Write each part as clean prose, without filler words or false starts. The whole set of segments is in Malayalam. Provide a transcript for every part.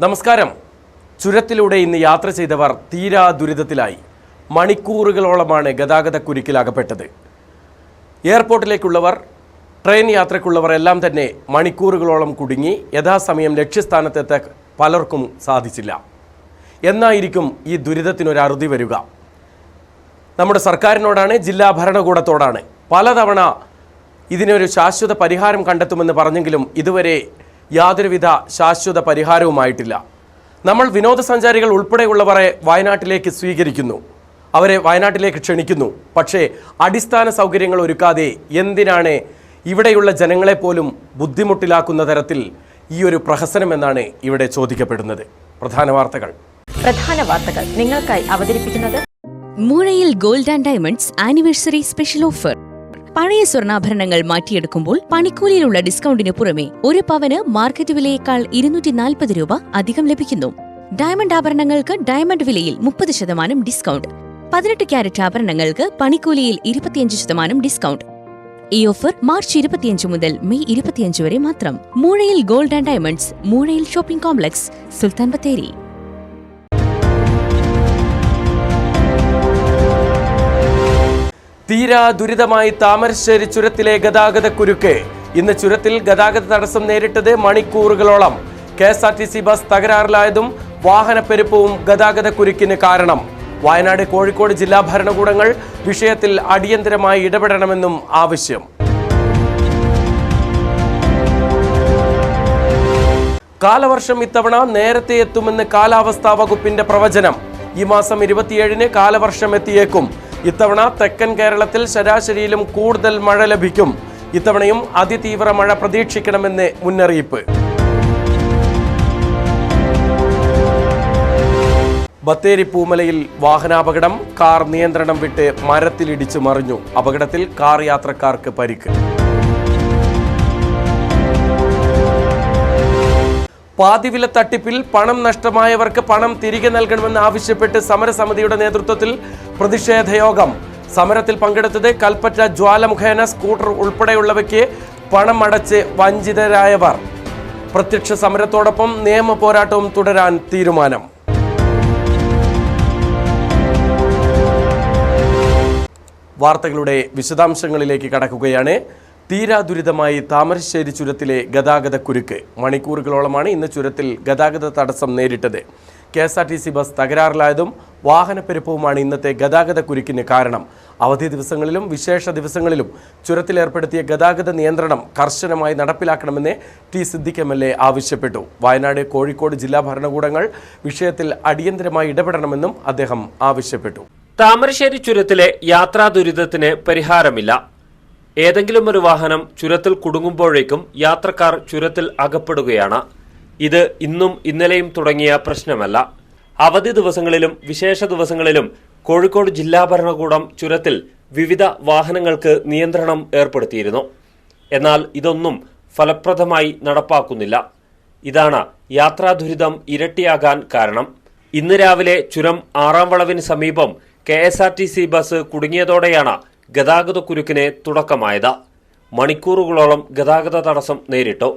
നമസ്കാരം. ചുരത്തിലൂടെ ഇന്ന് യാത്ര ചെയ്തവർ തീരാ ദുരിതത്തിലായി. മണിക്കൂറുകളോളമാണ് ഗതാഗതക്കുരുക്കിലകപ്പെട്ടത്. എയർപോർട്ടിലേക്കുള്ളവർ, ട്രെയിൻ യാത്രയ്ക്കുള്ളവർ എല്ലാം തന്നെ മണിക്കൂറുകളോളം കുടുങ്ങി യഥാസമയം ലക്ഷ്യസ്ഥാനത്തെത്താൻ പലർക്കും സാധിച്ചില്ല. എന്നായിരിക്കും ഈ ദുരിതത്തിനൊരു അറുതി വരിക? നമ്മുടെ സർക്കാരിനോടാണ്, ജില്ലാ ഭരണകൂടത്തോടാണ്. പലതവണ ഇതിനൊരു ശാശ്വത പരിഹാരം കണ്ടെത്തുമെന്ന് പറഞ്ഞെങ്കിലും ഇതുവരെ യാതൊരുവിധ ശാശ്വത പരിഹാരവുമായിട്ടില്ല. നമ്മൾ വിനോദസഞ്ചാരികൾ ഉൾപ്പെടെയുള്ളവരെ വയനാട്ടിലേക്ക് സ്വീകരിക്കുന്നു, അവരെ വയനാട്ടിലേക്ക് ക്ഷണിക്കുന്നു. പക്ഷേ അടിസ്ഥാന സൗകര്യങ്ങൾ ഒരുക്കാതെ എന്തിനാണ് ഇവിടെയുള്ള ജനങ്ങളെപ്പോലും ബുദ്ധിമുട്ടിലാക്കുന്ന തരത്തിൽ ഈ ഒരു പ്രഹസനം എന്നാണ് ഇവിടെ ചോദിക്കപ്പെടുന്നത്. പ്രധാന വാർത്തകൾ നിങ്ങൾക്കായി അവതരിപ്പിക്കുന്നത് Moozhayil Gold and Diamonds anniversary special offer. പഴയ സ്വർണ്ണാഭരണങ്ങൾ മാറ്റിയെടുക്കുമ്പോൾ പണിക്കൂലിയിലുള്ള ഡിസ്കൗണ്ടിന് പുറമെ 1 പവന് മാർക്കറ്റ് വിലയേക്കാൾ 240 രൂപ അധികം ലഭിക്കുന്നു. ഡയമണ്ട് ആഭരണങ്ങൾക്ക് ഡയമണ്ട് വിലയിൽ 30% ഡിസ്കൗണ്ട്. 18 ക്യാരറ്റ് ആഭരണങ്ങൾക്ക് പണിക്കൂലിയിൽ 25% ഡിസ്കൗണ്ട്. ഈ ഓഫർ മാർച്ച് 25 മുതൽ മെയ് 25 വരെ മാത്രം. Moozhayil Gold and Diamonds, Moozhayil shopping complex, Sultan Bathery. തീരാ ദുരിതമായി താമരശ്ശേരി ചുരത്തിലെ ഗതാഗതക്കുരുക്ക്. ഇന്ന് ചുരത്തിൽ ഗതാഗത തടസ്സം നേരിട്ടത് മണിക്കൂറുകളോളം. KSRTC ബസ് തകരാറിലായതും വാഹനപ്പെരുപ്പവും ഗതാഗതക്കുരുക്കിന് കാരണം. വയനാട്, കോഴിക്കോട് ജില്ലാ ഭരണകൂടങ്ങൾ വിഷയത്തിൽ അടിയന്തരമായി ഇടപെടണമെന്നും ആവശ്യം. കാലവർഷം ഇത്തവണ നേരത്തെ എത്തുമെന്ന് കാലാവസ്ഥാ വകുപ്പിന്റെ പ്രവചനം. ഈ മാസം 27-ന് കാലവർഷം എത്തിയേക്കും. ഇത്തവണ തെക്കൻ കേരളത്തിൽ ശരാശരിയിലും കൂടുതൽ മഴ ലഭിക്കും. ഇത്തവണയും അതിതീവ്ര മഴ പ്രതീക്ഷിക്കണമെന്ന് മുന്നറിയിപ്പ്. ബത്തേരി പൂമലയിൽ വാഹനാപകടം. കാർ നിയന്ത്രണം വിട്ട് മരത്തിലിടിച്ചു മറിഞ്ഞു. അപകടത്തിൽ കാർ യാത്രക്കാർക്ക് പരിക്ക്. പാതിവില തട്ടിപ്പിൽ പണം നഷ്ടമായവർക്ക് പണം തിരികെ നൽകണമെന്ന് ആവശ്യപ്പെട്ട് സമരസമിതിയുടെ നേതൃത്വത്തിൽ പ്രതിഷേധയോഗം. സമരത്തിൽ പങ്കെടുത്തത് കൽപ്പറ്റ ജ്വാലമുഖേന സ്കൂട്ടർ ഉൾപ്പെടെയുള്ളവയ്ക്ക് പണം അടച്ച് വഞ്ചിതരായവർ. പ്രത്യക്ഷ സമരത്തോടൊപ്പം നിയമ പോരാട്ടവും തുടരാൻ തീരുമാനം. വാർത്തകളുടെ വിശദാംശങ്ങളിലേക്ക് കടക്കുകയാണ്. തീരാ ദുരിതമായി താമരശ്ശേരി ചുരത്തിലെ ഗതാഗതക്കുരുക്ക്. മണിക്കൂറുകളോളമാണ് ഇന്ന് ചുരത്തിൽ ഗതാഗത തടസ്സം നേരിട്ടത്. KSRTC ബസ് തകരാറിലായതും വാഹനപ്പെരുപ്പവുമാണ് ഇന്നത്തെ ഗതാഗതക്കുരുക്കിന് കാരണം. അവധി ദിവസങ്ങളിലും വിശേഷ ദിവസങ്ങളിലും ചുരത്തിൽ ഏർപ്പെടുത്തിയ ഗതാഗത നിയന്ത്രണം കർശനമായി നടപ്പിലാക്കണമെന്ന് T. സിദ്ദിഖ് MLA ആവശ്യപ്പെട്ടു. വയനാട്, കോഴിക്കോട് ജില്ലാ ഭരണകൂടങ്ങൾ വിഷയത്തിൽ അടിയന്തരമായി ഇടപെടണമെന്നും അദ്ദേഹം ആവശ്യപ്പെട്ടു. താമരശ്ശേരി ചുരത്തിലെ യാത്രാ ദുരിതത്തിന് പരിഹാരമില്ല. ഏതെങ്കിലും ഒരു വാഹനം ചുരത്തിൽ കുടുങ്ങുമ്പോഴേക്കും യാത്രക്കാർ ചുരത്തിൽ അകപ്പെടുകയാണ്. ഇത് ഇന്നും ഇന്നലെയും തുടങ്ങിയ പ്രശ്നമല്ല. അവധി ദിവസങ്ങളിലും വിശേഷ ദിവസങ്ങളിലും കോഴിക്കോട് ജില്ലാ ഭരണകൂടം ചുരത്തിൽ വിവിധ വാഹനങ്ങൾക്ക് നിയന്ത്രണം ഏർപ്പെടുത്തിയിരുന്നു. എന്നാൽ ഇതൊന്നും ഫലപ്രദമായി നടപ്പാക്കുന്നില്ല. ഇതാണ് യാത്രാ ദുരിതം ഇരട്ടിയാകാൻ കാരണം. ഇന്ന് രാവിലെ ചുരം 6-ാം വളവിന് സമീപം KSRTC ബസ് കുടുങ്ങിയതോടെയാണ് ഗതാഗതക്കുരുക്കിന് തുടക്കമായത്. മണിക്കൂറുകളോളം ഗതാഗത തടസ്സം നേരിട്ടു.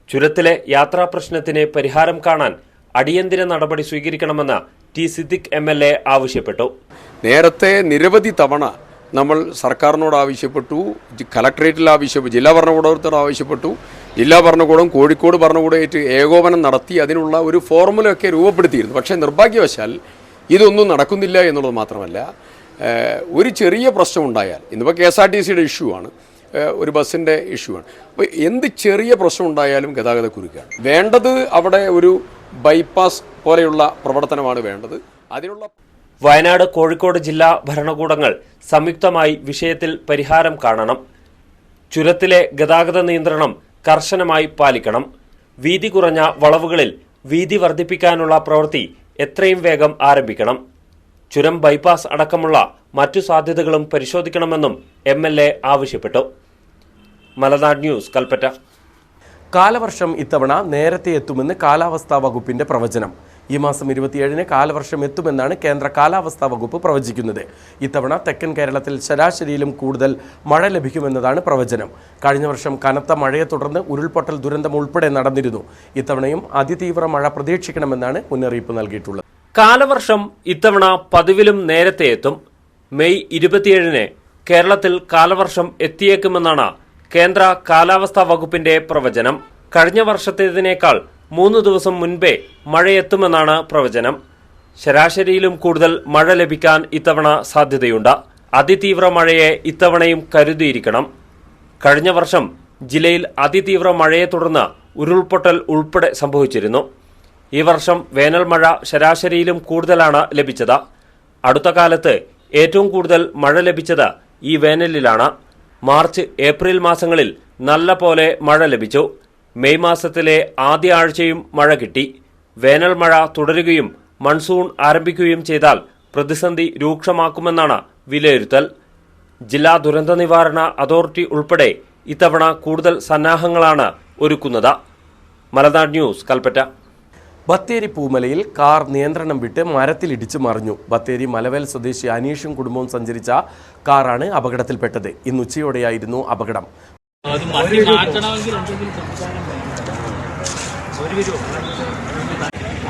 ചുരത്തിലെ യാത്രാ പ്രശ്നത്തിന് പരിഹാരം കാണാൻ അടിയന്തര നടപടി സ്വീകരിക്കണമെന്ന് T. സിദ്ദിഖ് MLA ആവശ്യപ്പെട്ടു. നേരത്തെ നിരവധി തവണ നമ്മൾ സർക്കാരിനോട് ആവശ്യപ്പെട്ടു, കലക്ടറേറ്റിൽ ആവശ്യപ്പെട്ടു, ജില്ലാ ഭരണകൂടത്തോട് ആവശ്യപ്പെട്ടു. ജില്ലാ ഭരണകൂടം കോഴിക്കോട് ഭരണകൂടമായിട്ട് ഏകോപനം നടത്തി അതിനുള്ള ഒരു ഫോർമുലയൊക്കെ രൂപപ്പെടുത്തിയിരുന്നു. പക്ഷേ നിർഭാഗ്യവശാൽ ഇതൊന്നും നടക്കുന്നില്ല എന്നുള്ളത് മാത്രമല്ല, ഒരു ചെറിയ പ്രശ്നമുണ്ടായാൽ, ഇന്നിപ്പോൾ KSRTCയുടെ ഇഷ്യൂ ആണ്, ഒരു ബസ്സിൻ്റെ ഇഷ്യൂ ആണ്. അപ്പോൾ എന്ത് ചെറിയ പ്രശ്നം ഉണ്ടായാലും ഗതാഗതക്കുരുക്കാണ് വേണ്ടത്. അവിടെ ഒരു ബൈപ്പാസ് പോലെയുള്ള പ്രവർത്തനമാണ് വേണ്ടത്. അതിനുള്ള വയനാട്, കോഴിക്കോട് ജില്ലാ ഭരണകൂടങ്ങൾ സംയുക്തമായി വിഷയത്തിൽ പരിഹാരം കാണണം. ചുരത്തിലെ ഗതാഗത നിയന്ത്രണം കർശനമായി പാലിക്കണം. വീതി കുറഞ്ഞ വളവുകളിൽ വീതി വർദ്ധിപ്പിക്കാനുള്ള പ്രവൃത്തി എത്രയും വേഗം ആരംഭിക്കണം. ചുരം ബൈപ്പാസ് അടക്കമുള്ള മറ്റു സാധ്യതകളും പരിശോധിക്കണമെന്നും MLA ആവശ്യപ്പെട്ടു. മലനാട് ന്യൂസ്, കൽപ്പറ്റ. കാലവർഷം ഇത്തവണ നേരത്തെ എത്തുമെന്ന് കാലാവസ്ഥാ വകുപ്പിന്റെ പ്രവചനം. ഈ മാസം 27-ന് കാലവർഷം എത്തുമെന്നാണ് കേന്ദ്ര കാലാവസ്ഥാ വകുപ്പ് പ്രവചിക്കുന്നത്. ഇത്തവണ തെക്കൻ കേരളത്തിൽ ശരാശരിയിലും കൂടുതൽ മഴ ലഭിക്കുമെന്നതാണ് പ്രവചനം. കഴിഞ്ഞ വർഷം കനത്ത മഴയെ തുടർന്ന് ഉരുൾപൊട്ടൽ ദുരന്തം ഉൾപ്പെടെ നടന്നിരുന്നു. ഇത്തവണയും അതിതീവ്ര മഴ പ്രതീക്ഷിക്കണമെന്നാണ് മുന്നറിയിപ്പ് നൽകിയിട്ടുള്ളത്. കാലവർഷം ഇത്തവണ പതിവിലും നേരത്തെ എത്തും. മെയ് 27-ന് കേരളത്തിൽ കാലവർഷം എത്തിയേക്കുമെന്നാണ് കേന്ദ്ര കാലാവസ്ഥാ വകുപ്പിന്റെ പ്രവചനം. കഴിഞ്ഞ വർഷത്തേതിനേക്കാൾ 3 ദിവസം മുൻപേ മഴയെത്തുമെന്നാണ് പ്രവചനം. ശരാശരിയിലും കൂടുതൽ മഴ ലഭിക്കാൻ ഇത്തവണ സാധ്യതയുണ്ട്. അതിതീവ്ര മഴയെ ഇത്തവണയും കരുതിയിരിക്കണം. കഴിഞ്ഞ വർഷം ജില്ലയിൽ അതിതീവ്ര മഴയെ തുടർന്ന് ഉരുൾപൊട്ടൽ ഉൾപ്പെടെ സംഭവിച്ചിരുന്നു. ഈ വർഷം വേനൽ മഴ ശരാശരിയിലും കൂടുതലാണ് ലഭിച്ചത്. അടുത്ത കാലത്ത് ഏറ്റവും കൂടുതൽ മഴ ലഭിച്ചത് ഈ വേനലിലാണ്. മാർച്ച്, ഏപ്രിൽ മാസങ്ങളിൽ നല്ല പോലെ മഴ ലഭിച്ചു. മെയ് മാസത്തിലെ ആദ്യ ആഴ്ചയും മഴ കിട്ടി. വേനൽ മഴ തുടരുകയും മൺസൂൺ ആരംഭിക്കുകയും ചെയ്താൽ പ്രതിസന്ധി രൂക്ഷമാക്കുമെന്നാണ് വിലയിരുത്തൽ. ജില്ലാ ദുരന്ത നിവാരണ അതോറിറ്റി ഉൾപ്പെടെ ഇത്തവണ കൂടുതൽ സന്നാഹങ്ങളാണ് ഒരുക്കുന്നത്. മലനാട് ന്യൂസ്, കൽപ്പറ്റ. ബത്തേരി പൂമലയിൽ കാർ നിയന്ത്രണം വിട്ട് മരത്തിലിടിച്ച് മറിഞ്ഞു. ബത്തേരി മലവേൽ സ്വദേശി അനീഷും കുടുംബവും സഞ്ചരിച്ച കാറാണ് അപകടത്തിൽപ്പെട്ടത്. ഇന്ന് ഉച്ചയോടെയായിരുന്നു അപകടം.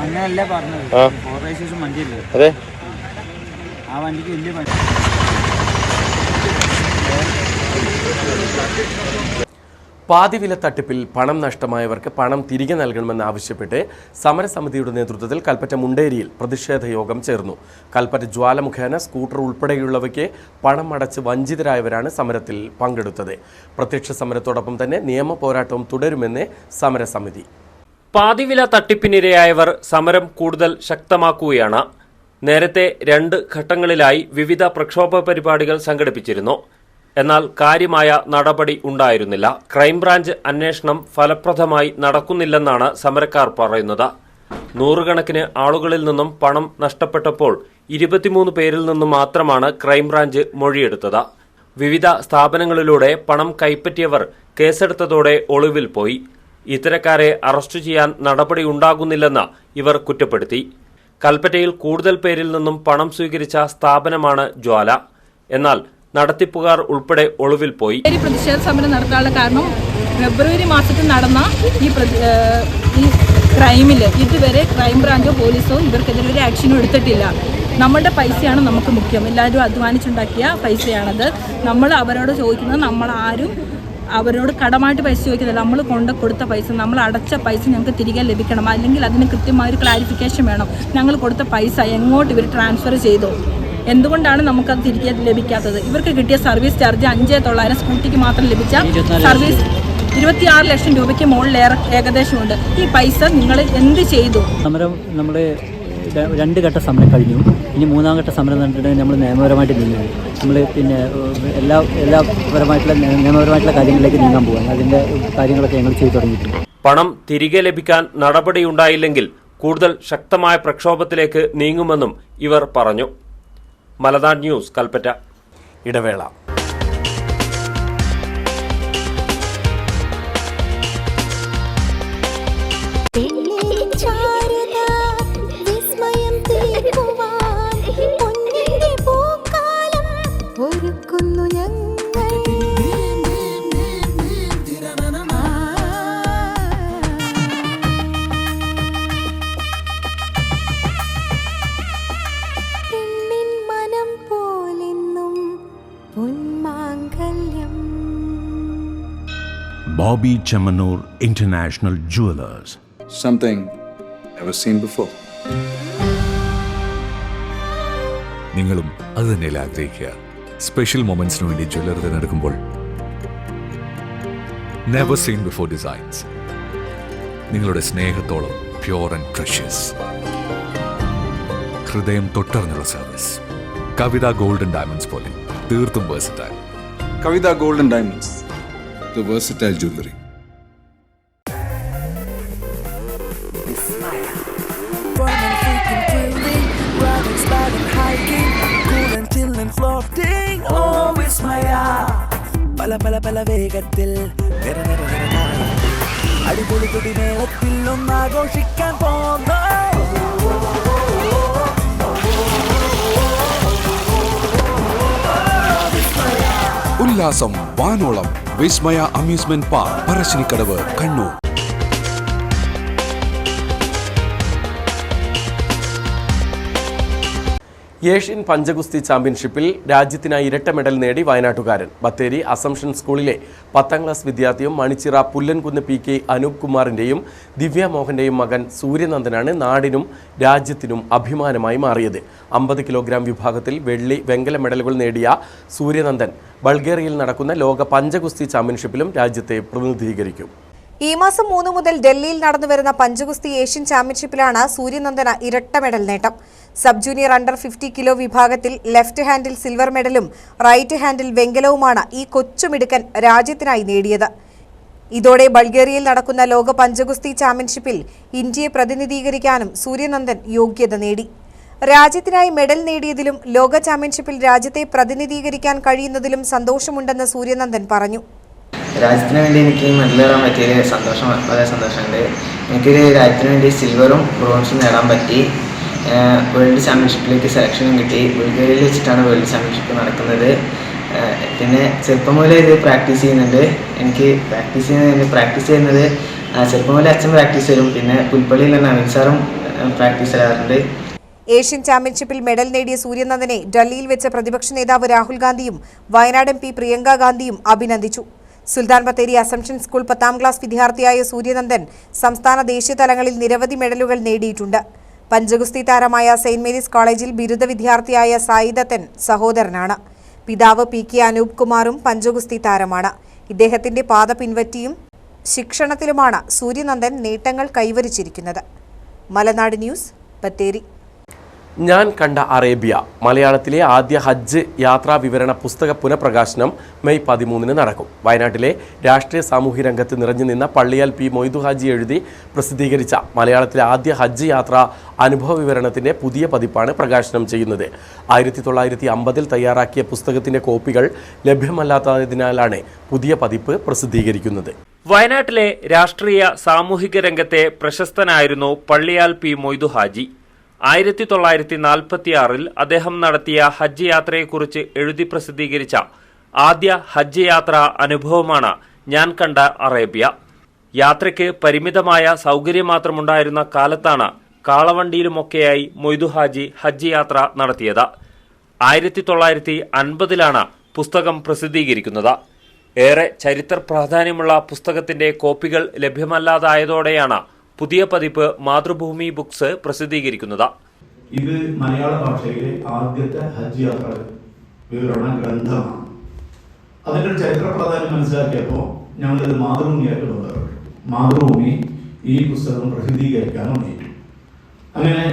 അങ്ങനല്ല പറഞ്ഞത്. വണ്ടിയില്ലേ, ആ വണ്ടിക്ക് വലിയ പാതിവില തട്ടിപ്പിൽ പണം നഷ്ടമായവർക്ക് പണം തിരികെ നൽകണമെന്നാവശ്യപ്പെട്ട് സമരസമിതിയുടെ നേതൃത്വത്തിൽ കൽപ്പറ്റ മുണ്ടേരിയിൽ പ്രതിഷേധ യോഗം ചേർന്നു. കൽപ്പറ്റ ജ്വാല മുഖേന സ്കൂട്ടർ ഉൾപ്പെടെയുള്ളവയ്ക്ക് പണം അടച്ച് വഞ്ചിതരായവരാണ് സമരത്തിൽ പങ്കെടുത്തത്. പ്രത്യക്ഷ സമരത്തോടൊപ്പം തന്നെ നിയമ പോരാട്ടവും തുടരുമെന്ന് സമരസമിതി. പാതിവില തട്ടിപ്പിനിരയായവർ സമരം കൂടുതൽ ശക്തമാക്കുകയാണ്. നേരത്തെ 2 ഘട്ടങ്ങളിലായി വിവിധ പ്രക്ഷോഭ പരിപാടികൾ സംഘടിപ്പിച്ചിരുന്നു. എന്നാൽ കാര്യമായ നടപടി ഉണ്ടായിരുന്നില്ല. ക്രൈംബ്രാഞ്ച് അന്വേഷണം ഫലപ്രദമായി നടക്കുന്നില്ലെന്നാണ് സമരക്കാർ പറയുന്നത്. 100 കണക്കിന് ആളുകളിൽ നിന്നും പണം നഷ്ടപ്പെട്ടപ്പോൾ 23 പേരിൽ നിന്നും മാത്രമാണ് ക്രൈംബ്രാഞ്ച് മൊഴിയെടുത്തത്. വിവിധ സ്ഥാപനങ്ങളിലൂടെ പണം കൈപ്പറ്റിയവർ കേസെടുത്തതോടെ ഒളിവിൽ പോയി. ഇത്തരക്കാരെ അറസ്റ്റ് ചെയ്യാൻ നടപടി ഉണ്ടാകുന്നില്ലെന്ന് ഇവർ കുറ്റപ്പെടുത്തി. കൽപ്പറ്റയിൽ കൂടുതൽ പേരിൽ നിന്നും പണം സ്വീകരിച്ച സ്ഥാപനമാണ് ജ്വാല. എന്നാൽ നടത്തിപ്പുകാർ ഉൾപ്പെടെ ഒളിവിൽ പോയി. പ്രതിഷേധ സമരം നടത്താനുള്ള കാരണം ഫെബ്രുവരി മാസത്തിൽ നടന്ന ഈ ക്രൈമിൽ ഇതുവരെ ക്രൈംബ്രാഞ്ചോ പോലീസോ ഇവർക്കെതിരെ ഒരു ആക്ഷനും എടുത്തിട്ടില്ല. നമ്മളുടെ പൈസയാണ് നമുക്ക് മുഖ്യം. എല്ലാവരും അധ്വാനിച്ചുണ്ടാക്കിയ പൈസയാണത്. നമ്മൾ അവരോട് ചോദിക്കുന്നത്, നമ്മളാരും അവരോട് കടമായിട്ട് പൈസ ചോദിക്കുന്നില്ല. നമ്മൾ കൊടുത്ത പൈസ, നമ്മൾ അടച്ച പൈസ ഞങ്ങൾക്ക് തിരികെ ലഭിക്കണം. അല്ലെങ്കിൽ അതിന് കൃത്യമായ ഒരു ക്ലാരിഫിക്കേഷൻ വേണം. ഞങ്ങൾ കൊടുത്ത പൈസ എങ്ങോട്ട് ഇവർ ട്രാൻസ്ഫർ ചെയ്തോ, എന്തുകൊണ്ടാണ് നമുക്കത് തിരികെ ലഭിക്കാത്തത്? ഇവർക്ക് കിട്ടിയ സർവീസ് ചാർജ് 5,900 സ്കൂട്ടിക്ക് മാത്രം ലഭിച്ച സർവീസ് 26 ലക്ഷം രൂപയ്ക്ക് മുകളിലേറെ ഏകദേശമുണ്ട്. ഈ പൈസ നിങ്ങൾ എന്ത് ചെയ്തു? സമരം നമ്മൾ 2 ഘട്ട സമരം കഴിഞ്ഞു. ഇനി 3-ാം ഘട്ട സമരം നടന്നിട്ടുണ്ടെങ്കിൽ നമ്മൾ നിയമപരമായിട്ട് നീങ്ങും. നമ്മൾ പിന്നെ നിയമപരമായിട്ടുള്ള കാര്യങ്ങളിലേക്ക് നീങ്ങാൻ പോകാൻ അതിൻ്റെ കാര്യങ്ങളൊക്കെ ഞങ്ങൾ ചെയ്തു തുടങ്ങിയിട്ടുണ്ട്. പണം തിരികെ ലഭിക്കാൻ നടപടിയുണ്ടായില്ലെങ്കിൽ കൂടുതൽ ശക്തമായ പ്രക്ഷോഭത്തിലേക്ക് നീങ്ങുമെന്നും ഇവർ പറഞ്ഞു. മലനാട് ന്യൂസ്, കൽപ്പറ്റ. ഇടവേള. Bobby Chamanur International Jewelers. Something never seen before. നിങ്ങളും അത് തന്നെയല്ലേ ആഗ്രഹിക്കുക? സ്പെഷ്യൽ മൊമെന്റ്സിന് വേണ്ടി ജ്വല്ലറി തിരഞ്ഞെടുക്കുമ്പോൾ നെവർ സീൻ ബിഫോർ ഡിസൈൻസ്. നിങ്ങളുടെ സ്നേഹത്തോളം പ്യോർ ആൻഡ് പ്രഷ്യസ്, ഹൃദയം തൊട്ടറിഞ്ഞുള്ള സർവീസ്. കവിത ഗോൾഡൻ ഡയമണ്ട്സ് പോലെ തീർത്തും versatile. Kavita Gold and Diamonds, the versatile jewelry. പല വേഗത്തിൽ അടിപൊളി തുടി മേളത്തിൽ ഒന്നാഘോഷിക്കാൻ പോന്നോ. ഉല്ലാസം വാനോളം Vismaya amusement park Parassinikadavu Kannur. Asian പഞ്ചഗുസ്തി ചാമ്പ്യൻഷിപ്പിൽ രാജ്യത്തിനായി ഇരട്ട മെഡൽ നേടി വയനാട്ടുകാരൻ. ബത്തേരി അസംഷൻ സ്കൂളിലെ 10ാം ക്ലാസ് വിദ്യാർത്ഥിയും മണിച്ചിറ പുല്ലൻകുന്ന് PK അനൂപ് കുമാറിൻ്റെയും ദിവ്യ മോഹൻ്റെയും മകൻ സൂര്യനന്ദനാണ് നാടിനും രാജ്യത്തിനും അഭിമാനമായി മാറിയത്. 50 കിലോഗ്രാം വിഭാഗത്തിൽ വെള്ളി, വെങ്കല മെഡലുകൾ നേടിയ സൂര്യനന്ദൻ ബൾഗേറിയയിൽ നടക്കുന്ന ലോക പഞ്ചഗുസ്തി ചാമ്പ്യൻഷിപ്പിലും രാജ്യത്തെ പ്രതിനിധീകരിക്കും. ഈ മാസം 3 മുതൽ ഡൽഹിയിൽ നടന്നുവരുന്ന പഞ്ചഗുസ്തി ഏഷ്യൻ ചാമ്പ്യൻഷിപ്പിലാണ് സൂര്യനന്ദന ഇരട്ട മെഡൽ നേട്ടം. സബ് ജൂനിയർ അണ്ടർ 50 കിലോ വിഭാഗത്തിൽ ലെഫ്റ്റ് ഹാൻഡിൽ സിൽവർ മെഡലും റൈറ്റ് ഹാൻഡിൽ വെങ്കലവുമാണ് ഈ കൊച്ചുമിടുക്കൻ രാജ്യത്തിനായി നേടിയത്. ഇതോടെ ബൾഗേറിയയിൽ നടക്കുന്ന ലോക പഞ്ചഗുസ്തി ചാമ്പ്യൻഷിപ്പിൽ ഇന്ത്യയെ പ്രതിനിധീകരിക്കാനും സൂര്യനന്ദൻ യോഗ്യത നേടി. രാജ്യത്തിനായി മെഡൽ നേടിയതിലും ലോക ചാമ്പ്യൻഷിപ്പിൽ രാജ്യത്തെ പ്രതിനിധീകരിക്കാൻ കഴിയുന്നതിലും സന്തോഷമുണ്ടെന്ന് സൂര്യനന്ദൻ പറഞ്ഞു. രാജ്യത്തിന് വേണ്ടി എനിക്ക് മെഡൽ നേടാൻ പറ്റിയതിൽ വളരെ സന്തോഷമുണ്ട്. എനിക്കൊരു രാജ്യത്തിന് വേണ്ടി സിൽവറും ബ്രോൺസും നേടാൻ പറ്റി. വേൾഡ് ചാമ്പ്യൻഷിപ്പിലേക്ക് സെലക്ഷനും കിട്ടി. ബൾഗേറിയയിൽ വെച്ചിട്ടാണ് വേൾഡ് ചാമ്പ്യൻഷിപ്പ് നടക്കുന്നത്. പിന്നെ ചെറുപ്പം മുതലേ ഇത് പ്രാക്ടീസ് ചെയ്യുന്നുണ്ട്. എനിക്ക് പ്രാക്ടീസ് ചെയ്യുന്നത് ചെറുപ്പം മുതലേ അച്ഛൻ പ്രാക്ടീസ് ചെയ്യും. പിന്നെ പുൽപ്പള്ളിയിൽ തന്നെ അമിത് സാറും പ്രാക്ടീസ് ചെയ്യാറുണ്ട്. ഏഷ്യൻ ചാമ്പ്യൻഷിപ്പിൽ മെഡൽ നേടിയ സൂര്യനന്ദനെ ഡൽഹിയിൽ വെച്ച് പ്രതിപക്ഷ നേതാവ് രാഹുൽ ഗാന്ധിയും വയനാട് MP പ്രിയങ്ക ഗാന്ധിയും അഭിനന്ദിച്ചു. Sultan Bathery assumption school 10ാം class വിദ്യാർത്ഥിയായ സൂര്യനന്ദൻ സംസ്ഥാന ദേശീയ തലങ്ങളിൽ നിരവധി മെഡലുകൾ നേടിയിട്ടുണ്ട്. പഞ്ചഗുസ്തി താരമായ സെയിന്റ് മേരീസ് കോളേജിൽ ബിരുദ വിദ്യാർത്ഥിയായ സായിദത്തൻ സഹോദരനാണ്. പിതാവ് PK അനൂപ് കുമാറും പഞ്ചഗുസ്തി താരമാണ്. ഇദ്ദേഹത്തിന്റെ പാത പിൻപറ്റിയും ശിക്ഷണത്തിലുമാണ് സൂര്യനന്ദൻ നേട്ടങ്ങൾ കൈവരിച്ചിരിക്കുന്നത്. മലനാട് ന്യൂസ്, ബത്തേരി. ഞാൻ കണ്ട അറേബ്യ മലയാളത്തിലെ ആദ്യ ഹജ്ജ് യാത്രാ വിവരണ പുസ്തക പുനഃപ്രകാശനം മെയ് 13 നടക്കും. വയനാട്ടിലെ രാഷ്ട്രീയ സാമൂഹ്യ രംഗത്ത് നിറഞ്ഞു നിന്ന പള്ളിയാൽ P. മൊയ്തു ഹാജി എഴുതി പ്രസിദ്ധീകരിച്ച മലയാളത്തിലെ ആദ്യ ഹജ്ജ് യാത്രാ അനുഭവ വിവരണത്തിൻ്റെ പുതിയ പതിപ്പാണ് പ്രകാശനം ചെയ്യുന്നത്. 1950 തയ്യാറാക്കിയ പുസ്തകത്തിൻ്റെ കോപ്പികൾ ലഭ്യമല്ലാത്തതിനാലാണ് പുതിയ പതിപ്പ് പ്രസിദ്ധീകരിക്കുന്നത്. വയനാട്ടിലെ രാഷ്ട്രീയ സാമൂഹിക രംഗത്തെ പ്രശസ്തനായിരുന്നു പള്ളിയാൽ P. മൊയ്തു ഹാജി. 1946 അദ്ദേഹം നടത്തിയ ഹജ്ജ് യാത്രയെക്കുറിച്ച് എഴുതി പ്രസിദ്ധീകരിച്ച ആദ്യ ഹജ്ജ് യാത്രാ അനുഭവമാണ് ഞാൻ കണ്ട അറേബ്യ. യാത്രയ്ക്ക് പരിമിതമായ സൗകര്യം മാത്രമുണ്ടായിരുന്ന കാലത്താണ് കാളവണ്ടിയിലുമൊക്കെയായി മൊയ്തു ഹാജി ഹജ്ജ് യാത്ര നടത്തിയത്. 1950 പുസ്തകം പ്രസിദ്ധീകരിക്കുന്നത്. ഏറെ ചരിത്ര പ്രാധാന്യമുള്ള പുസ്തകത്തിന്റെ കോപ്പികൾ ലഭ്യമല്ലാതായതോടെയാണ് പുതിയ പതിപ്പ് മാതൃഭൂമി ബുക്സ് പ്രസിദ്ധീകരിക്കുന്നത്. ഇത് മലയാള ഭാഷയിലെ ആദ്യത്തെ ഹജ്ജ് യാത്ര വിവരണ ഗ്രന്ഥമാണ്. അതിൻ്റെ ചരിത്ര പ്രാധാന്യം മനസ്സിലാക്കിയപ്പോൾ ഞങ്ങളിത് മാതൃഭൂമിയായിട്ട് ബന്ധപ്പെട്ടു. മാതൃഭൂമി ഈ പുസ്തകം പ്രസിദ്ധീകരിക്കാനും നേരിട്ടു. അങ്ങനെ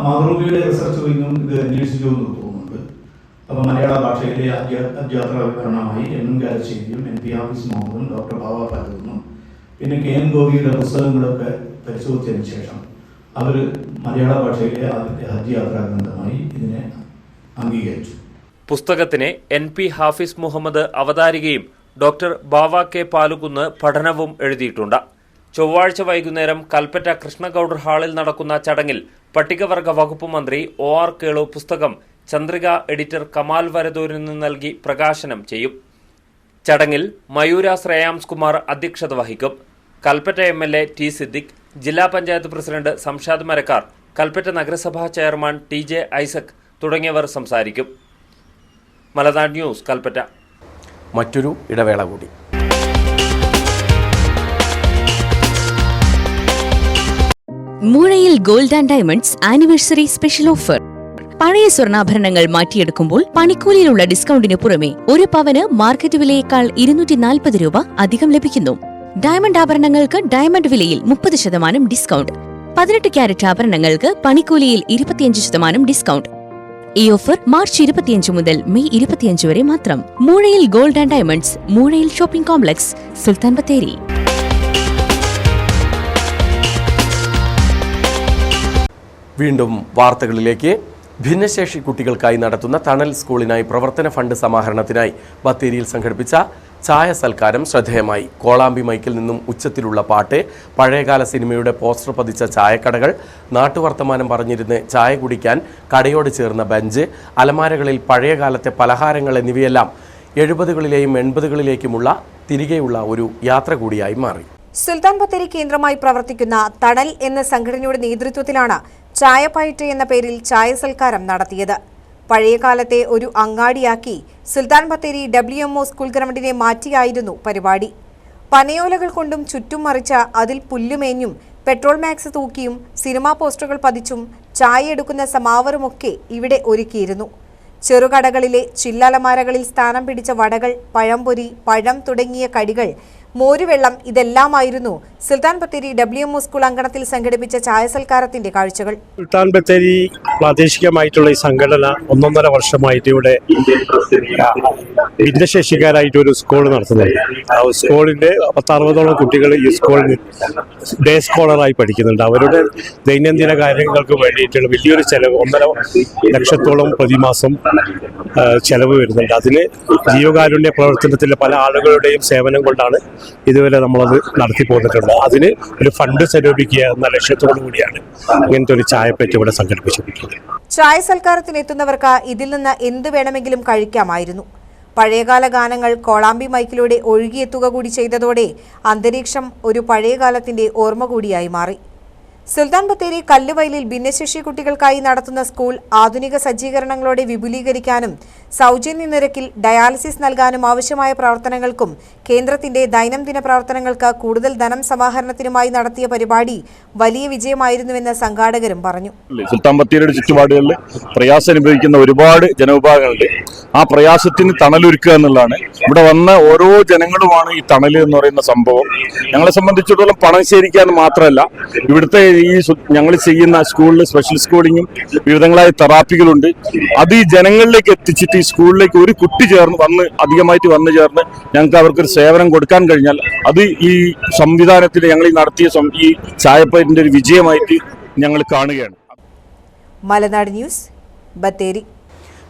മാതൃഭൂമിയുടെ റിസർച്ച് വിങ്ങും ഇത് അന്വേഷിച്ചു എന്ന് തോന്നുന്നുണ്ട്. അപ്പോൾ മലയാള ഭാഷയിലെ ഹജ്ജ് യാത്രാ വിവരണമായി M. കാരശ്ശേരിയും NP ഹാഫിസ് മുഹമ്മദും ഡോക്ടർ ബാവ ഫാരൂഖും പിന്നെ KM ഗോപിയുടെ പുസ്തകങ്ങളൊക്കെ പരിശോധിച്ചതിന് ശേഷം അവർ മലയാള ഭാഷയിലെ ആദ്യത്തെ ഹജ്ജ് യാത്രാ ഗ്രന്ഥമായി ഇതിനെ അംഗീകരിച്ചു. പുസ്തകത്തിന് NP ഹാഫിസ് മുഹമ്മദ് അവതാരികയും ഡോക്ടർ ബാവ K. പാലുകുന്ന് പഠനവും എഴുതിയിട്ടുണ്ട്. ചൊവ്വാഴ്ച വൈകുന്നേരം കൽപ്പറ്റ കൃഷ്ണഗൌഡർ ഹാളിൽ നടക്കുന്ന ചടങ്ങിൽ പട്ടികവർഗ വകുപ്പ് മന്ത്രി OR കേളു പുസ്തകം ചന്ദ്രിക എഡിറ്റർ കമാൽ വരദൂരിന് നൽകി പ്രകാശനം ചെയ്യും. ചടങ്ങിൽ മയൂര ശ്രേയാംസ് കുമാർ അധ്യക്ഷത വഹിക്കും. Kalpetta MLA T. സിദ്ദിഖ്, ജില്ലാ പഞ്ചായത്ത് പ്രസിഡന്റ് സംഷാദ് മരക്കാർ, കൽപ്പറ്റ നഗരസഭാ ചെയർമാൻ TJ ഐസക് തുടങ്ങിയവർ സംസാരിക്കും. മലനാട് ന്യൂസ്, കൽപ്പറ്റ. മറ്റൊരു ഇടവേള കൂടി. Moozhayil Gold and Diamonds anniversary special offer. പഴയ സ്വർണ്ണാഭരണങ്ങൾ മാറ്റിയെടുക്കുമ്പോൾ പണിക്കൂലിയിലുള്ള ഡിസ്കൗണ്ടിന് പുറമെ ഒരു പവന് മാർക്കറ്റ് വിലയേക്കാൾ 240 രൂപ അധികം ലഭിക്കുന്നു. ഡയമണ്ട് ആഭരണങ്ങൾക്ക് ഡയമണ്ട് വിലയിൽ 30% ഡിസ്കൗണ്ട്. 18 ക്യാരറ്റ് ആഭരണങ്ങൾക്ക് പണിക്കൂലിയിൽ 25% ഡിസ്കൗണ്ട്. ഈ ഓഫർ മാർച്ച് 25 മുതൽ മെയ് 25 വരെ മാത്രം. Moozhayil Gold and Diamonds, Moozhayil shopping complex, Sultan Bathery. വീണ്ടും വാർത്തകളിലേക്ക്. ഭിന്നശേഷി കുട്ടികൾക്കായി നടത്തുന്ന തണൽ സ്കൂളിനായി പ്രവർത്തന ഫണ്ട് സമാഹരണത്തിനായി ബത്തേരിയിൽ സംഘടിപ്പിച്ച ചായ സൽക്കാരം ശ്രദ്ധേയമായി. കോളാമ്പി മൈക്കിൽ നിന്നും ഉച്ചത്തിലുള്ള പാട്ട്, പഴയകാല സിനിമയുടെ പോസ്റ്റർ പതിച്ച ചായക്കടകൾ, നാട്ടുവർത്തമാനം പറഞ്ഞിരുന്ന് ചായ കുടിക്കാൻ കടയോട് ചേർന്ന ബെഞ്ച്, അലമാരകളിൽ പഴയകാലത്തെ പലഹാരങ്ങൾ എന്നിവയെല്ലാം 70കളിലെയും 80കളിലേക്കുമുള്ള തിരികെയുള്ള ഒരു യാത്ര കൂടിയായി മാറി. സുൽത്താൻ ബത്തേരി കേന്ദ്രമായി പ്രവർത്തിക്കുന്ന തണൽ എന്ന സംഘടനയുടെ നേതൃത്വത്തിലാണ് ചായപ്പയറ്റ് എന്ന പേരിൽ ചായ സൽക്കാരം നടത്തിയത്. പഴയകാലത്തെ ഒരു അങ്ങാടിയാക്കി സുൽത്താൻ ബത്തേരി WMO സ്കൂൾ ഗ്രൗണ്ടിനെ മാറ്റിയായിരുന്നു പരിപാടി. പനയോലകൾ കൊണ്ടും ചുറ്റും മറിച്ച അതിൽ പുല്ലുമേഞ്ഞും പെട്രോൾ മാക്സ് തൂക്കിയും സിനിമാ പോസ്റ്ററുകൾ പതിച്ചും ചായ എടുക്കുന്ന സമാവറുമൊക്കെ ഇവിടെ ഒരുക്കിയിരുന്നു. ചെറുകടകളിലെ ചില്ലലമാരകളിൽ സ്ഥാനം പിടിച്ച വടകൾ, പഴംപൊരി, പഴം തുടങ്ങിയ കടികൾ, മോരുവെള്ളം ഇതെല്ലാമായിരുന്നു സുൽത്താൻ ബത്തേരി WMO സ്കൂൾ അങ്കണത്തിൽ സംഘടിപ്പിച്ച ചായ സൽക്കാരത്തിന്റെ കാഴ്ചകൾ. സുൽത്താൻ ബത്തേരി പ്രാദേശികമായിട്ടുള്ള ഈ സംഘടന 1.5 വർഷമായിട്ട് ഇവിടെ ഭിന്നശേഷിക്കാരായിട്ട് ഒരു സ്കൂൾ നടത്തുന്നുണ്ട്. ആ സ്കൂളിന്റെ 10-60ഓളം കുട്ടികൾ ഈ സ്കൂളിൽ ഡേ സ്കോളറായി പഠിക്കുന്നുണ്ട്. അവരുടെ ദൈനംദിന കാര്യങ്ങൾക്ക് വേണ്ടിയിട്ടുള്ള വലിയൊരു ചെലവ് 1.5 ലക്ഷത്തോളം പ്രതിമാസം ചെലവ് വരുന്നുണ്ട്. അതിന് ജീവകാരുണ്യ പ്രവർത്തനത്തിലെ പല ആളുകളുടെയും സേവനം കൊണ്ടാണ് ഇതുവരെ നമ്മളത് നടത്തി പോന്നിട്ടുണ്ട്. അതിന് ഒരു ഫണ്ട് സ്വരൂപിക്കുക എന്ന ലക്ഷ്യത്തോടു കൂടിയാണ് ഇങ്ങനത്തെ ഒരു ചായപ്പറ്റ് ഇവിടെ സംഘടിപ്പിച്ചിട്ടുള്ളത്. ചായ സൽക്കാരത്തിന് എത്തുന്നവർക്ക് ഇതിൽ നിന്ന് എന്ത് വേണമെങ്കിലും കഴിക്കാമായിരുന്നു. പഴയകാല ഗാനങ്ങൾ കോളാമ്പി മൈക്കിലൂടെ ഒഴുകിയെത്തുക കൂടി ചെയ്തതോടെ അന്തരീക്ഷം ഒരു പഴയകാലത്തിന്റെ ഓർമ്മ കൂടിയായി മാറി. സുൽത്താൻ ബത്തേരി കല്ലുവയലിൽ ഭിന്നശേഷി കുട്ടികൾക്കായി നടത്തുന്ന സ്കൂൾ ആധുനിക സജ്ജീകരണങ്ങളോടെ വിപുലീകരിക്കാനും സൗജന്യ നിരക്കിൽ ഡയാലിസിസ് നൽകാനും ആവശ്യമായ പ്രവർത്തനങ്ങൾക്കും കേന്ദ്രത്തിന്റെ ദൈനംദിന പ്രവർത്തനങ്ങൾക്ക് കൂടുതൽ ധനം സമാഹരണത്തിനുമായി നടത്തിയ പരിപാടി വലിയ വിജയമായിരുന്നുവെന്ന് സംഘാടകരും പറഞ്ഞു. സുൽത്താൻ ബത്തേരിയുടെ ചുറ്റുപാടുകളിൽ പ്രയാസം അനുഭവിക്കുന്ന ഒരുപാട് ജനവിഭാഗങ്ങളുണ്ട്. ആ പ്രയാസത്തിന് തണലൊരുക്കുക എന്നുള്ളതാണ്. ഇവിടെ വന്ന ഓരോ ജനങ്ങളുമാണ് ഈ തണൽ എന്ന് പറയുന്ന സംഭവം. ഞങ്ങളെ സംബന്ധിച്ചിടത്തോളം പണം ശേഖരിക്കാൻ മാത്രമല്ല, ഇവിടുത്തെ ഈ ഞങ്ങൾ ചെയ്യുന്ന സ്കൂളിൽ സ്പെഷ്യൽ സ്കൂളിങ്ങും വിവിധങ്ങളായ തെറാപ്പികളുണ്ട്. അത് ഈ ജനങ്ങളിലേക്ക് എത്തിച്ചിട്ട് ഈ സ്കൂളിലേക്ക് ഒരു കുട്ടി അധികമായിട്ട് വന്നു ചേർന്ന് ഞങ്ങൾക്ക് അവർക്കൊരു സേവനം കൊടുക്കാൻ കഴിഞ്ഞാൽ അത് ഈ സംവിധാനത്തിൽ ഞങ്ങൾ ഈ നടത്തിയ ഈ ചായപ്പയറ്റിന്റെ ഒരു വിജയമായിട്ട് ഞങ്ങൾ കാണുകയാണ്. മലനാട് ന്യൂസ്, ബത്തേരി.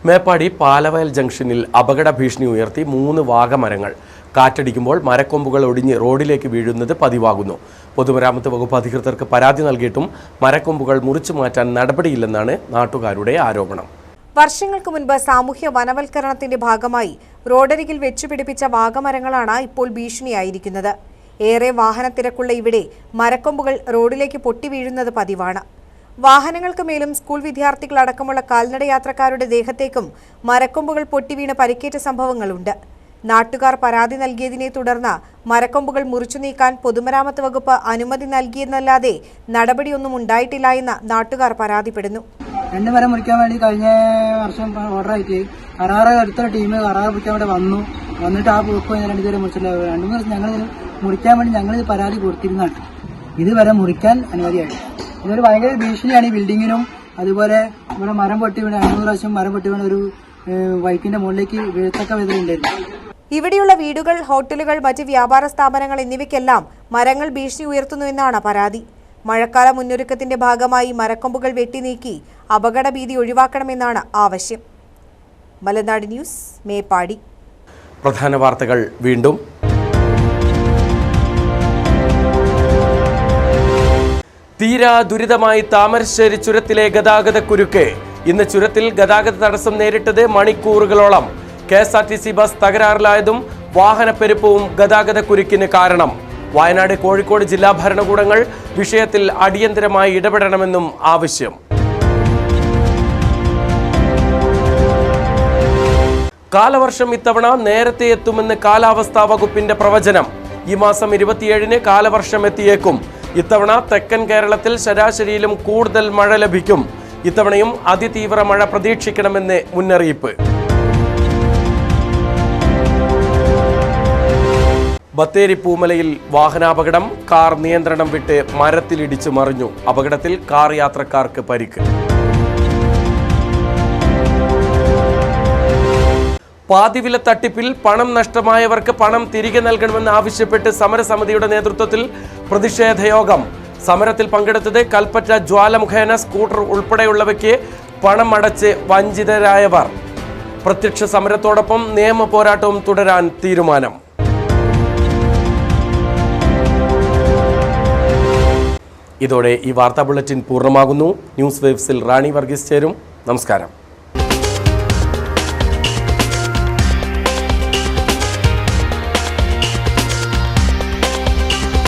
മേപ്പാടി പാലവയൽ ജംഗ്ഷനിൽ അപകട ഭീഷണി ഉയർത്തി 3 വാഗമരങ്ങൾ. കാറ്റടിക്കുമ്പോൾ മരക്കൊമ്പുകൾ ഒടിഞ്ഞ് റോഡിലേക്ക് വീഴുന്നത് പതിവാകുന്നു. പൊതുമരാമത്ത് വകുപ്പ് അധികൃതർക്ക് പരാതി നൽകിയിട്ടും മരക്കൊമ്പുകൾ മുറിച്ചു മാറ്റാൻ നടപടിയില്ലെന്നാണ് നാട്ടുകാരുടെ ആരോപണം. വർഷങ്ങൾക്ക് മുൻപ് സാമൂഹ്യ വനവൽക്കരണത്തിന്റെ ഭാഗമായി റോഡരികിൽ വെച്ചുപിടിപ്പിച്ച വാഗമരങ്ങളാണ് ഇപ്പോൾ ഭീഷണിയായിരിക്കുന്നത്. ഏറെ വാഹനത്തിരക്കുള്ള ഇവിടെ മരക്കൊമ്പുകൾ റോഡിലേക്ക് പൊട്ടി വീഴുന്നത് പതിവാണ്. വാഹനങ്ങൾക്ക് മേലും സ്കൂൾ വിദ്യാർത്ഥികളടക്കമുള്ള കാൽനട യാത്രക്കാരുടെ ദേഹത്തേക്കും മരക്കൊമ്പുകൾ പൊട്ടിവീണ് പരിക്കേറ്റ സംഭവങ്ങളുണ്ട്. നാട്ടുകാർ പരാതി നൽകിയതിനെ തുടർന്ന് മരക്കൊമ്പുകൾ മുറിച്ചു നീക്കാൻ പൊതുമരാമത്ത് വകുപ്പ് അനുമതി നൽകിയെന്നല്ലാതെ നടപടിയൊന്നും ഉണ്ടായിട്ടില്ല എന്ന് നാട്ടുകാർ പരാതിപ്പെടുന്നു. 2 മരം മുറിക്കാൻ വേണ്ടി കഴിഞ്ഞ വർഷം ഓർഡറായിട്ട് കരാറ് അടുത്തുള്ള ടീം കരാറ് മുറിക്കാൻ വേണ്ടി വന്നിട്ട് ആ പോക്ക് 2 പേരെ മുറിച്ചില്ല. 2-3 ദിവസം ഞങ്ങൾ മുറിക്കാൻ വേണ്ടി ഞങ്ങൾ പരാതി കൊടുത്തിരുന്നതാണ്. ഇതുവരെ മുറിക്കാൻ അനുമതിയായി. ഇതൊരു ഭയങ്കര ഭീഷണിയാണ് ഈ ബിൽഡിങ്ങിനും. അതുപോലെ ഇവിടെ മരം പൊട്ടി വീണ് 500 പ്രാവശ്യം മരം പൊട്ടി വീണ് ഒരു ബൈക്കിന്റെ മുകളിലേക്ക് വീഴത്തക്ക വിധമുണ്ടായിരുന്നു. ഇവിടെയുള്ള വീടുകൾ, ഹോട്ടലുകൾ, മറ്റ് വ്യാപാര സ്ഥാപനങ്ങൾ എന്നിവയ്ക്കെല്ലാം മരങ്ങൾ ഭീഷണി ഉയർത്തുന്നുവെന്നാണ് പരാതി. മഴക്കാല മുന്നൊരുക്കത്തിന്റെ ഭാഗമായി മരക്കൊമ്പുകൾ വെട്ടിനീക്കി അപകട ഭീതി ഒഴിവാക്കണമെന്നാണ് ആവശ്യം. മലനാട് ന്യൂസ്, മേപ്പാടി. പ്രധാന വാർത്തകൾ വീണ്ടും. തീരാ ദുരിതമായി താമരശ്ശേരി ചുരത്തിലെ ഗതാഗതക്കുരുക്ക്. ഇന്ന് ചുരത്തിൽ ഗതാഗത തടസ്സം നേരിട്ടത് മണിക്കൂറുകളോളം. KSRTC ബസ് തകരാറിലായതും വാഹനപ്പെരുപ്പവും ഗതാഗതക്കുരുക്കിന് കാരണം. വയനാട്, കോഴിക്കോട് ജില്ലാ ഭരണകൂടങ്ങൾ വിഷയത്തിൽ അടിയന്തരമായി ഇടപെടണമെന്നും ആവശ്യം. കാലവർഷം ഇത്തവണ നേരത്തെ എത്തുമെന്ന് കാലാവസ്ഥാ വകുപ്പിന്റെ പ്രവചനം. ഈ മാസം 27-ന് കാലവർഷം എത്തിയേക്കും. ഇത്തവണ തെക്കൻ കേരളത്തിൽ ശരാശരിയിലും കൂടുതൽ മഴ ലഭിക്കും. ഇത്തവണയും അതിതീവ്ര മഴ പ്രതീക്ഷിക്കണമെന്ന് മുന്നറിയിപ്പ്. ബത്തേരി പൂമലയിൽ വാഹനാപകടം. കാർ നിയന്ത്രണം വിട്ട് മരത്തിലിടിച്ചു മറിഞ്ഞു. അപകടത്തിൽ കാർ യാത്രക്കാർക്ക് പരിക്ക്. പാതിവില തട്ടിപ്പിൽ പണം നഷ്ടമായവർക്ക് പണം തിരികെ നൽകണമെന്ന് ആവശ്യപ്പെട്ട് സമരസമിതിയുടെ നേതൃത്വത്തിൽ പ്രതിഷേധയോഗം. സമരത്തിൽ പങ്കെടുത്തത് കൽപ്പറ്റ ജ്വാലമുഖേന സ്കൂട്ടർ ഉൾപ്പെടെയുള്ളവയ്ക്ക് പണം അടച്ച് വഞ്ചിതരായവർ. പ്രത്യക്ഷ സമരത്തോടൊപ്പം നിയമ പോരാട്ടവും തുടരാൻ തീരുമാനം. ഇതോടെ ഈ വാർത്താ ബുള്ളറ്റിൻ പൂർണ്ണമാകുന്നു. ന്യൂസ് വേവ്സിൽ റാണി വർഗീസ് ചേരും. നമസ്കാരം.